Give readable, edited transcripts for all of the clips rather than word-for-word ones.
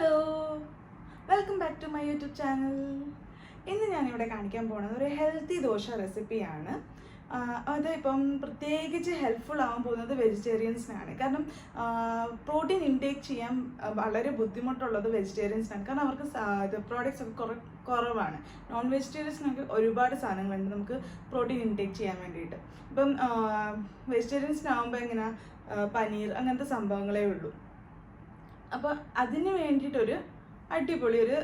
Hello, welcome back to my YouTube channel. ഇന്ന് ഞാനിവിടെ കാണിക്കാൻ പോകുന്നത് ഒരു ഹെൽത്തി ദോശ റെസിപ്പിയാണ്. അത് ഇപ്പം പ്രത്യേകിച്ച് ഹെൽപ്ഫുൾ ആവാൻ പോകുന്നത് വെജിറ്റേറിയൻസിനാണ്. കാരണം പ്രോട്ടീൻ ഇൻടേക്ക് ചെയ്യാൻ വളരെ ബുദ്ധിമുട്ടുള്ളത് വെജിറ്റേറിയൻസിനാണ്. കാരണം അവർക്ക് പ്രോഡക്റ്റ്സ് ഒക്കെ കുറവാണ്. നോൺ വെജിറ്റേറിയൻസിനൊക്കെ ഒരുപാട് സാധനങ്ങളുണ്ട് നമുക്ക് പ്രോട്ടീൻ ഇൻടേക്ക് ചെയ്യാൻ വേണ്ടിയിട്ട്. ഇപ്പം വെജിറ്റേറിയൻസിനാകുമ്പോൾ എങ്ങനെ പനീർ അങ്ങനത്തെ സംഭവങ്ങളേ ഉള്ളൂ. അപ്പോൾ അതിന് വേണ്ടിയിട്ടൊരു അടിപൊളി ഒരു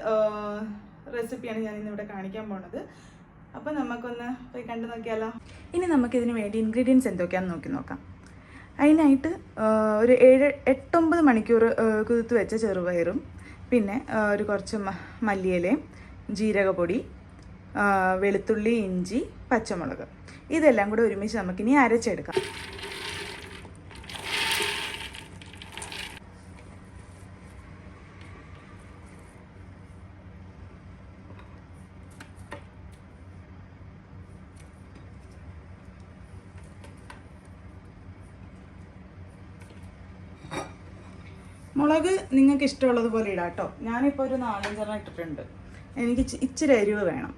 റെസിപ്പിയാണ് ഞാൻ ഇന്നിവിടെ കാണിക്കാൻ പോണത്. അപ്പോൾ നമുക്കൊന്ന് പോയി കണ്ടു നോക്കിയാലോ. ഇനി നമുക്കിതിന് വേണ്ടി ഇൻഗ്രീഡിയൻസ് എന്തൊക്കെയാണെന്ന് നോക്കാം. അതിനായിട്ട് ഒരു 8-9 മണിക്കൂർ കുതിർത്ത് വെച്ച ചെറുപയറും, പിന്നെ ഒരു കുറച്ച് മല്ലിയിലയും, ജീരകപ്പൊടി, വെളുത്തുള്ളി, ഇഞ്ചി, പച്ചമുളക്, ഇതെല്ലാം കൂടെ ഒരുമിച്ച് നമുക്കിനി അരച്ചെടുക്കാം. മുളക് നിങ്ങൾക്ക് ഇഷ്ടമുള്ളതുപോലെ ഇടാം കേട്ടോ. ഞാനിപ്പോൾ ഒരു 4-5 ഇട്ടിട്ടുണ്ട്. എനിക്ക് ഇച്ചിരി എരിവ് വേണം.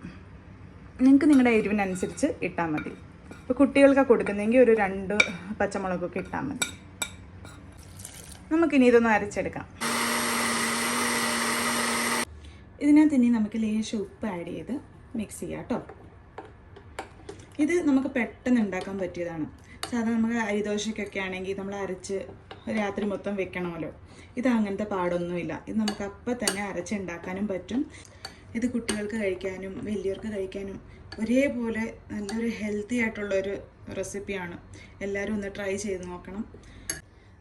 നിങ്ങൾക്ക് നിങ്ങളുടെ എരിവിനനുസരിച്ച് ഇട്ടാൽ മതി. ഇപ്പോൾ കുട്ടികൾക്കൊക്കെ കൊടുക്കുന്നെങ്കിൽ ഒരു 2 പച്ചമുളകൊക്കെ ഇട്ടാൽ മതി. നമുക്കിനി ഇതൊന്ന് അരച്ചെടുക്കാം. ഇതിനകത്ത് ഇനി നമുക്ക് ലേശം ഉപ്പ് ആഡ് ചെയ്ത് മിക്സ് ചെയ്യാം കേട്ടോ. ഇത് നമുക്ക് പെട്ടെന്ന് ഉണ്ടാക്കാൻ പറ്റിയതാണ്. സാധാരണ നമുക്ക് അരിദോശയ്ക്കൊക്കെ ആണെങ്കിൽ നമ്മൾ അരച്ച് രാത്രി മൊത്തം വെക്കണമല്ലോ. ഇത് അങ്ങനത്തെ പാടൊന്നുമില്ല. ഇത് നമുക്ക് അപ്പം തന്നെ അരച്ചുണ്ടാക്കാനും പറ്റും. ഇത് കുട്ടികൾക്ക് കഴിക്കാനും വലിയവർക്ക് കഴിക്കാനും ഒരേപോലെ നല്ലൊരു ഹെൽത്തി ആയിട്ടുള്ളൊരു റെസിപ്പിയാണ്. എല്ലാവരും ഒന്ന് ട്രൈ ചെയ്ത് നോക്കണം.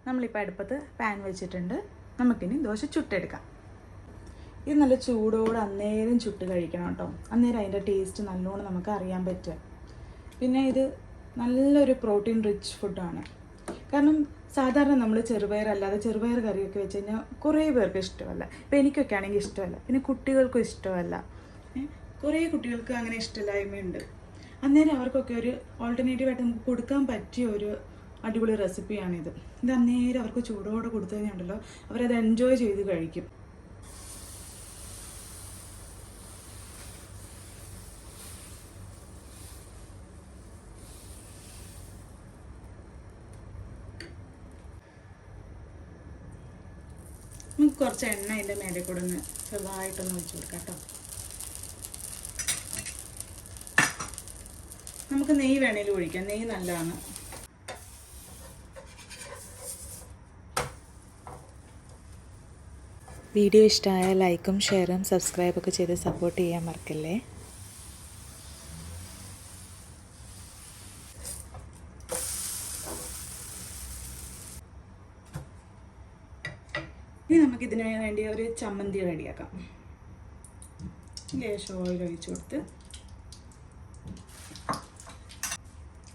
നമ്മളിപ്പോൾ അടുപ്പത്ത് പാൻ വെച്ചിട്ടുണ്ട്. നമുക്കിനി ദോശ ചുട്ടെടുക്കാം. ഇത് നല്ല ചൂടോടെ അന്നേരം ചുട്ട് കഴിക്കണം കേട്ടോ. അന്നേരം അതിൻ്റെ ടേസ്റ്റ് നല്ലോണം നമുക്ക് അറിയാൻ പറ്റുക. പിന്നെ ഇത് നല്ലൊരു പ്രോട്ടീൻ റിച്ച് ഫുഡാണ്. കാരണം സാധാരണ നമ്മൾ ചെറുപയർ കറിയൊക്കെ വെച്ച് കഴിഞ്ഞാൽ കുറേ പേർക്ക് ഇഷ്ടമല്ല. ഇപ്പം എനിക്കൊക്കെ ആണെങ്കിൽ ഇഷ്ടമല്ല. പിന്നെ കുട്ടികൾക്കും ഇഷ്ടമല്ല. കുറേ കുട്ടികൾക്ക് അങ്ങനെ ഇഷ്ടമില്ലായ്മയുണ്ട്. അന്നേരം അവർക്കൊക്കെ ഒരു ഓൾട്ടർനേറ്റീവായിട്ട് നമുക്ക് കൊടുക്കാൻ പറ്റിയ ഒരു അടിപൊളി റെസിപ്പിയാണിത്. ഇത് അന്നേരം അവർക്ക് ചൂടോടെ കൊടുത്തു കഴിഞ്ഞാൽ അവരത് എൻജോയ് ചെയ്ത് കഴിക്കും. നമുക്ക് കുറച്ച് എണ്ണ അതിൻ്റെ മേലെ കൂടെ ഒന്ന് ചെറുതായിട്ടൊന്ന് ഒഴിച്ചു കൊടുക്കാം കേട്ടോ. നമുക്ക് നെയ്യ് വേണേലും ഒഴിക്കാം. നെയ്യ് നല്ലതാണ്. വീഡിയോ ഇഷ്ടമായ ലൈക്കും ഷെയറും സബ്സ്ക്രൈബൊക്കെ ചെയ്ത് സപ്പോർട്ട് ചെയ്യാൻ മറക്കല്ലേ. ഇനി നമുക്കിതിന് വേണ്ടി ഒരു ചമ്മന്തി റെഡിയാക്കാം. ലേശം ഓയിൽ ഒഴിച്ച് കൊടുത്ത്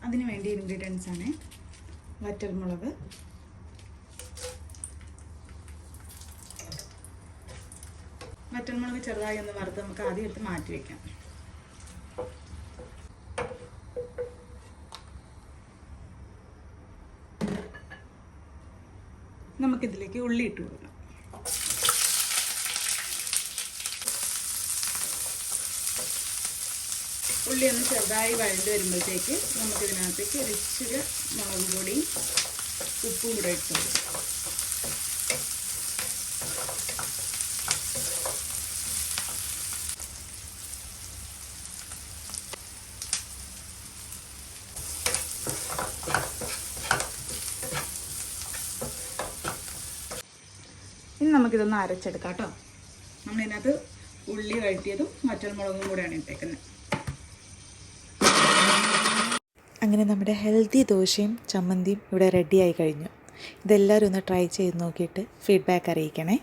അതിന് വേണ്ടി ഇൻഗ്രീഡിയൻസ് ആണ് വറ്റൽമുളക്, ചെറുതായി ഒന്ന് വറുത്ത് നമുക്ക് ആദ്യം എടുത്ത് മാറ്റി വയ്ക്കാം. നമുക്കിതിലേക്ക് ഉള്ളി ഇട്ട് കൊടുക്കാം. ഉള്ളി ഒന്ന് ചെറുതായി വഴണ്ട് വരുമ്പോഴത്തേക്ക് നമുക്കിതിനകത്തേക്ക് ഇച്ചിരി മുളക് പൊടിയും ഉപ്പും കൂടെ ഇട്ട് കൊടുക്കാം. ഇനി നമുക്കിതൊന്ന് അരച്ചെടുക്കാം കേട്ടോ. നമ്മളിതിനകത്ത് ഉള്ളി വഴറ്റിയതും വറ്റൽമുളകും കൂടെയാണ് ഇട്ടേക്കുന്നത്. അങ്ങനെ നമ്മുടെ ഹെൽത്തി ദോശയും ചമ്മന്തിയും ഇവിടെ റെഡിയായി കഴിഞ്ഞു. ഇതെല്ലാവരും ഒന്ന് ട്രൈ ചെയ്ത് നോക്കിയിട്ട് ഫീഡ്ബാക്ക് അറിയിക്കണേ.